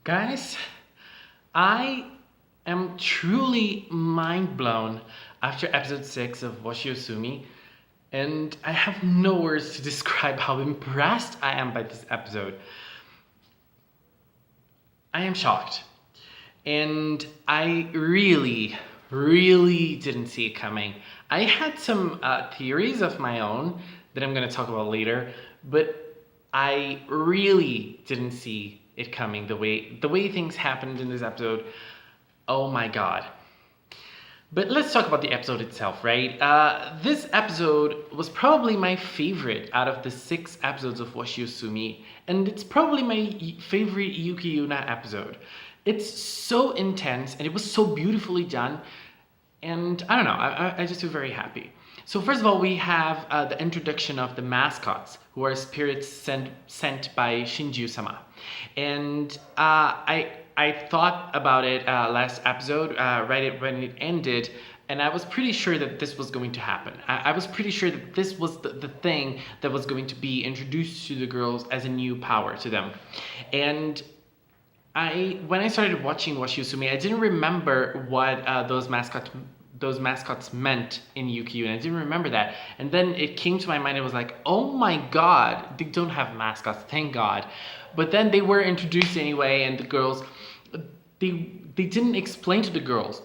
Guys, I am truly mind blown after episode 6 of Washio Sumi, and I have no words to describe how impressed I am by this episode. I am shocked, and I really didn't see it coming. I had some theories of my own that I'm going to talk about later, but I really didn't see it coming the way things happened in this episode. Oh my god. But let's talk about the episode itself, right? This episode was probably my favorite out of the 6 episodes of Washio Sumi, and it's probably my favorite Yuki Yuna episode. It's so intense, and it was so beautifully done, and I don't know, I just feel very happy. So first of all, we have the introduction of the mascots, who are spirits sent by Shinju-sama. And I thought about it last episode, when it ended, and I was pretty sure that this was going to happen. I was pretty sure that this was the thing that was going to be introduced to the girls as a new power to them. And when I started watching Washio Sumi, I didn't remember what those mascots meant in Yuki, and I didn't remember that. And then it came to my mind. It was like, oh my god, they don't have mascots, thank God. But then they were introduced anyway, and the girls, they didn't explain to the girls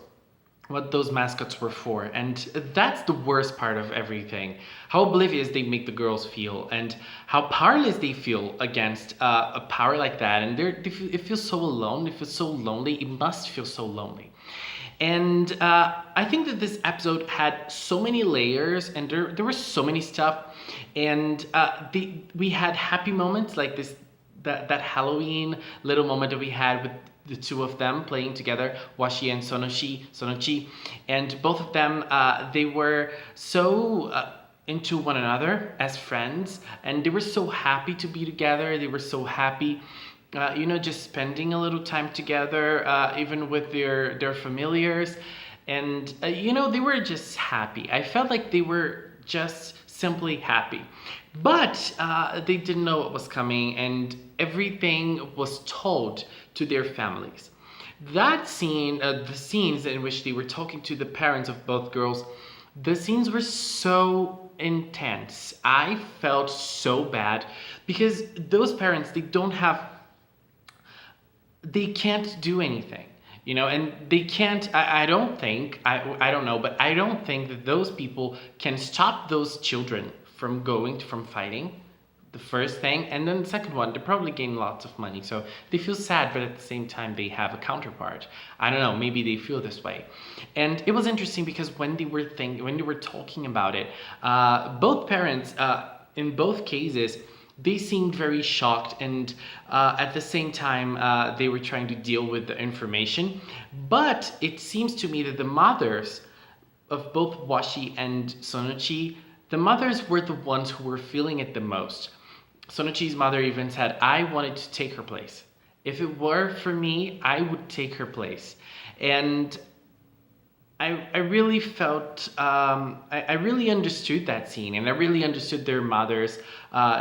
what those mascots were for, and that's the worst part of everything. How oblivious they make the girls feel, and how powerless they feel against a power like that. And it feels so alone. It feels so lonely. It must feel so lonely. And I think that this episode had so many layers, and there was so many stuff. And we had happy moments like that Halloween little moment that we had with the two of them playing together, Washi and Sonochi, and both of them, they were so into one another as friends, and they were so happy to be together. They were so happy, just spending a little time together, even with their familiars, and they were just happy. I felt like they were just simply happy. But they didn't know what was coming, and everything was told to their families. That scene, the scenes in which they were talking to the parents of both girls, the scenes were so intense. I felt so bad because those parents, they can't do anything. And they can't, I don't think, I don't know, but I don't think that those people can stop those children from fighting, the first thing. And then the second one, they probably gain lots of money. So they feel sad, but at the same time, they have a counterpart. I don't know, maybe they feel this way. And it was interesting because when they were talking about it, both parents, in both cases, they seemed very shocked, and at the same time, they were trying to deal with the information. But it seems to me that the mothers of both Washi and Sonochi, the mothers were the ones who were feeling it the most. Sonochi's mother even said, I wanted to take her place. If it were for me, I would take her place. And I really felt, I really understood that scene, and I really understood their mother's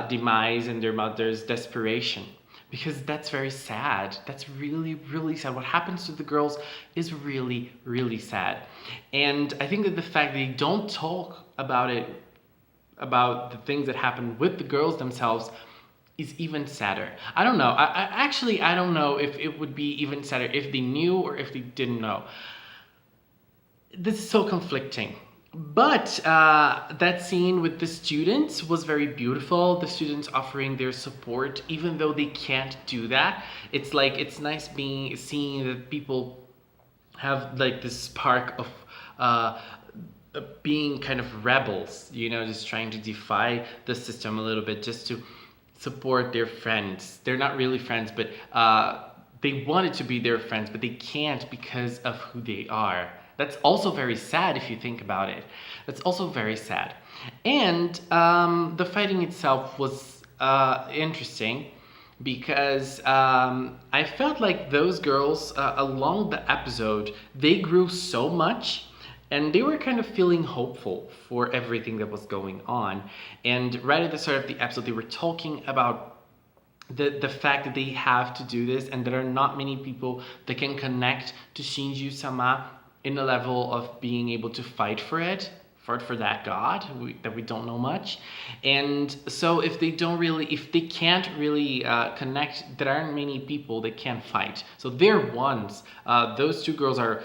demise and their mother's desperation, because that's very sad. That's really sad. What happens to the girls is really sad. And I think that the fact that they don't talk about it, about the things that happen with the girls themselves, is even sadder. I don't know. I don't know if it would be even sadder if they knew or if they didn't know. This is so conflicting. But that scene with the students was very beautiful. The students offering their support, even though they can't do that. It's nice seeing that people have like this spark of being kind of rebels, just trying to defy the system a little bit, just to support their friends. They're not really friends, but they wanted to be their friends, but they can't because of who they are. That's also very sad if you think about it. That's also very sad. And the fighting itself was interesting because I felt like those girls, along the episode, they grew so much, and they were kind of feeling hopeful for everything that was going on. And right at the start of the episode, they were talking about the fact that they have to do this, and there are not many people that can connect to Shinju Sama in a level of being able to fight for it, for that god that we don't know much. And so if they can't really connect, there aren't many people that can fight. So they're ones. Those two girls are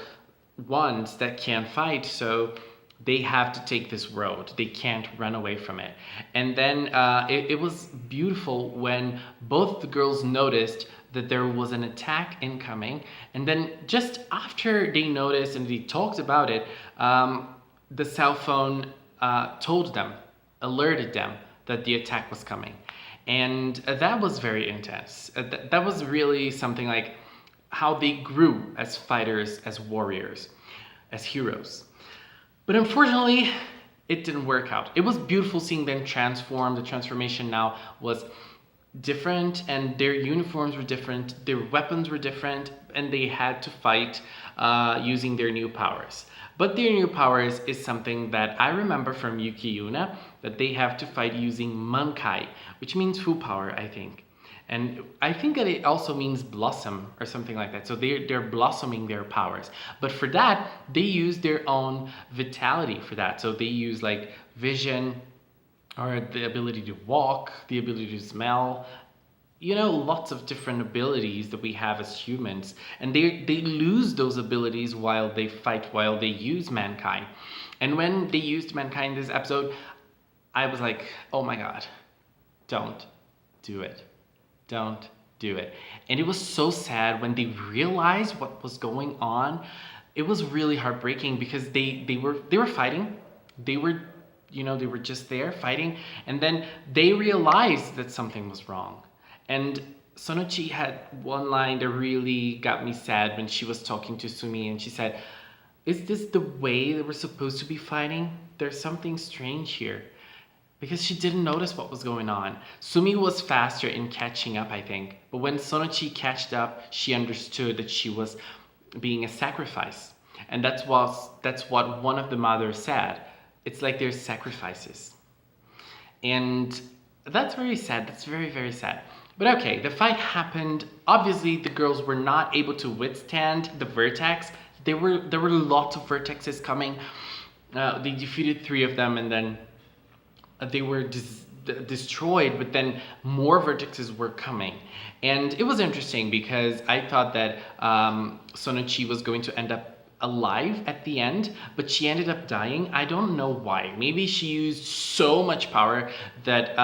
ones that can fight. So they have to take this road. They can't run away from it. And then it was beautiful when both the girls noticed that there was an attack incoming. And then just after they noticed and they talked about it, the cell phone told them, alerted them that the attack was coming. And that was very intense. That was really something like how they grew as fighters, as warriors, as heroes. But unfortunately, it didn't work out. It was beautiful seeing them transform. The transformation now was different, and their uniforms were different, their weapons were different, and they had to fight using their new powers. But their new powers is something that I remember from Yuki Yuna, that they have to fight using Mankai, which means full power, I think. And I think that it also means blossom or something like that. So they're blossoming their powers. But for that, they use their own vitality for that. So they use like vision, or the ability to walk, the ability to smell, lots of different abilities that we have as humans. And they lose those abilities while they fight, while they use mankind. And when they used mankind in this episode, I was like, oh my god, don't do it. Don't do it. And it was so sad when they realized what was going on. It was really heartbreaking because they were fighting. They were they were just there fighting, and then they realized that something was wrong. And Sonochi had one line that really got me sad when she was talking to Sumi, and she said, "Is this the way that we're supposed to be fighting? There's something strange here." Because she didn't notice what was going on. Sumi was faster in catching up, I think. But when Sonochi catched up, she understood that she was being a sacrifice. And that's what one of the mothers said. It's like there's sacrifices. And that's very sad. That's very, very sad. But okay, the fight happened. Obviously, the girls were not able to withstand the vertex. There were lots of vertexes coming. They defeated 3 of them, and then they were destroyed, but then more vertexes were coming. And it was interesting because I thought that Sonochi was going to end up alive at the end, but she ended up dying. I don't know why. Maybe she used so much power that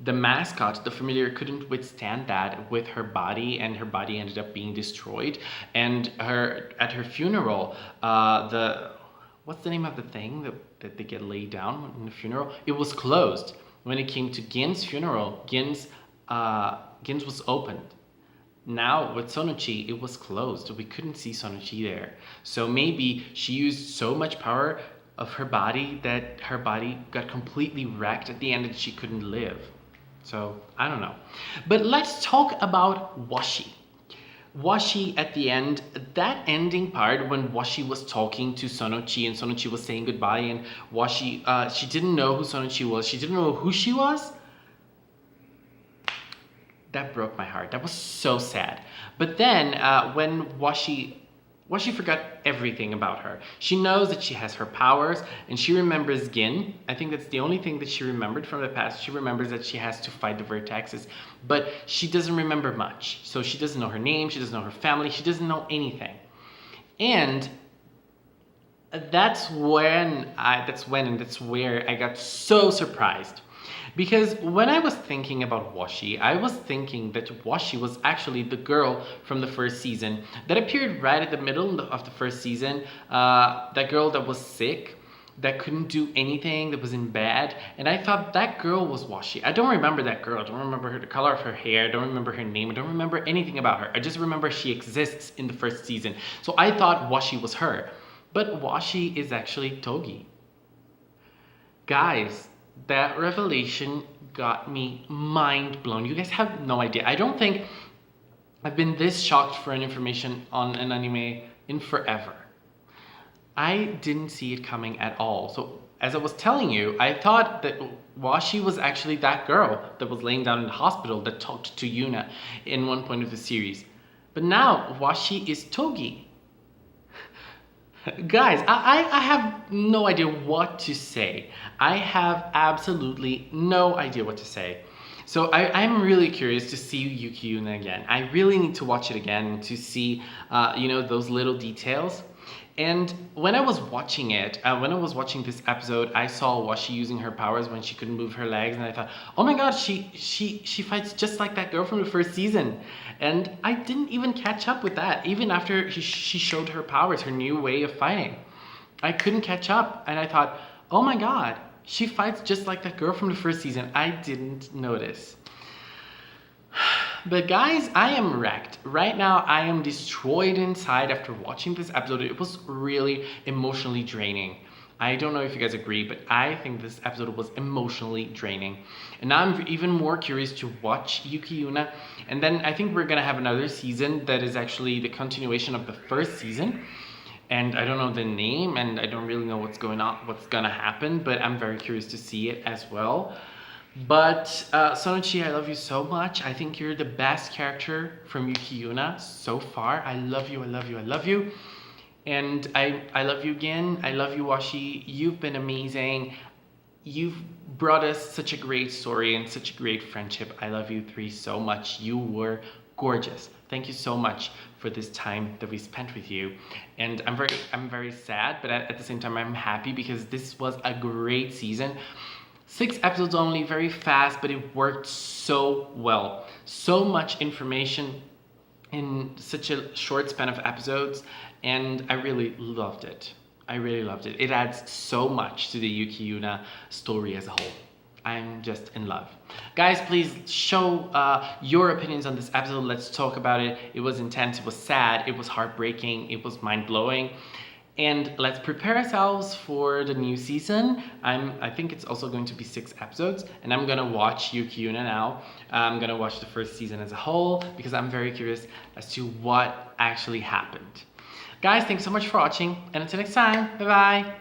the mascot, the familiar, couldn't withstand that with her body, and her body ended up being destroyed. And at her funeral, what's the name of the thing that they get laid down in the funeral? It was closed. When it came to Gin's funeral, Gin's was opened. Now with Sonochi, it was closed. We couldn't see Sonochi there. So maybe she used so much power of her body that her body got completely wrecked at the end and she couldn't live. So I don't know. But let's talk about Washi. Washi at the end, that ending part when Washi was talking to Sonochi and Sonochi was saying goodbye, and Washi, she didn't know who Sonochi was. She didn't know who she was. That broke my heart. That was so sad. But then when Washi forgot everything about her. She knows that she has her powers, and she remembers Gin. I think that's the only thing that she remembered from the past. She remembers that she has to fight the vertexes, but she doesn't remember much. So she doesn't know her name, she doesn't know her family, she doesn't know anything. And that's where I got so surprised. Because when I was thinking about Washi, I was thinking that Washi was actually the girl from the first season that appeared right at the middle of the first season. That girl that was sick, that couldn't do anything, that was in bed. And I thought that girl was Washi. I don't remember that girl. I don't remember the color of her hair. I don't remember her name. I don't remember anything about her. I just remember she exists in the first season. So I thought Washi was her. But Washi is actually Togi. Guys, that revelation got me mind blown. You guys have no idea. I don't think I've been this shocked for an information on an anime in forever. I didn't see it coming at all. So as I was telling you, I thought that Washi was actually that girl that was laying down in the hospital that talked to Yuna in one point of the series. But now Washi is Togi. Guys, I have no idea what to say. I have absolutely no idea what to say. So I'm really curious to see Yuki Yuna again. I really need to watch it again to see, those little details. And when I was watching it, when I was watching this episode, I saw Washi using her powers when she couldn't move her legs, and I thought, oh my god, she fights just like that girl from the first season. And I didn't even catch up with that, even after she showed her powers, her new way of fighting. I couldn't catch up, and I thought, oh my god, she fights just like that girl from the first season. I didn't notice. But guys, I am wrecked. Right now, I am destroyed inside after watching this episode. It was really emotionally draining. I don't know if you guys agree, but I think this episode was emotionally draining. And now I'm even more curious to watch Yuki Yuna. And then I think we're gonna have another season that is actually the continuation of the first season. And I don't know the name, and I don't really know what's gonna happen, but I'm very curious to see it as well. But Sonochi, I love you so much. I think you're the best character from Yuki Yuna so far. I love you, I love you, I love you. And I love you again. I love you, Washi. You've been amazing. You've brought us such a great story and such a great friendship. I love you three so much. You were gorgeous. Thank you so much for this time that we spent with you. And I'm very sad, but at the same time I'm happy because this was a great season. 6 episodes only, very fast, but it worked so well. So much information in such a short span of episodes, and I really loved it. I really loved it. It adds so much to the Yuki Yuna story as a whole. I'm just in love. Guys, please show your opinions on this episode. Let's talk about it. It was intense, it was sad, it was heartbreaking, it was mind-blowing. And let's prepare ourselves for the new season. I think it's also going to be 6 episodes, and I'm gonna watch Yuki Yuna now. I'm gonna watch the first season as a whole because I'm very curious as to what actually happened. Guys, thanks so much for watching, and until next time, bye bye.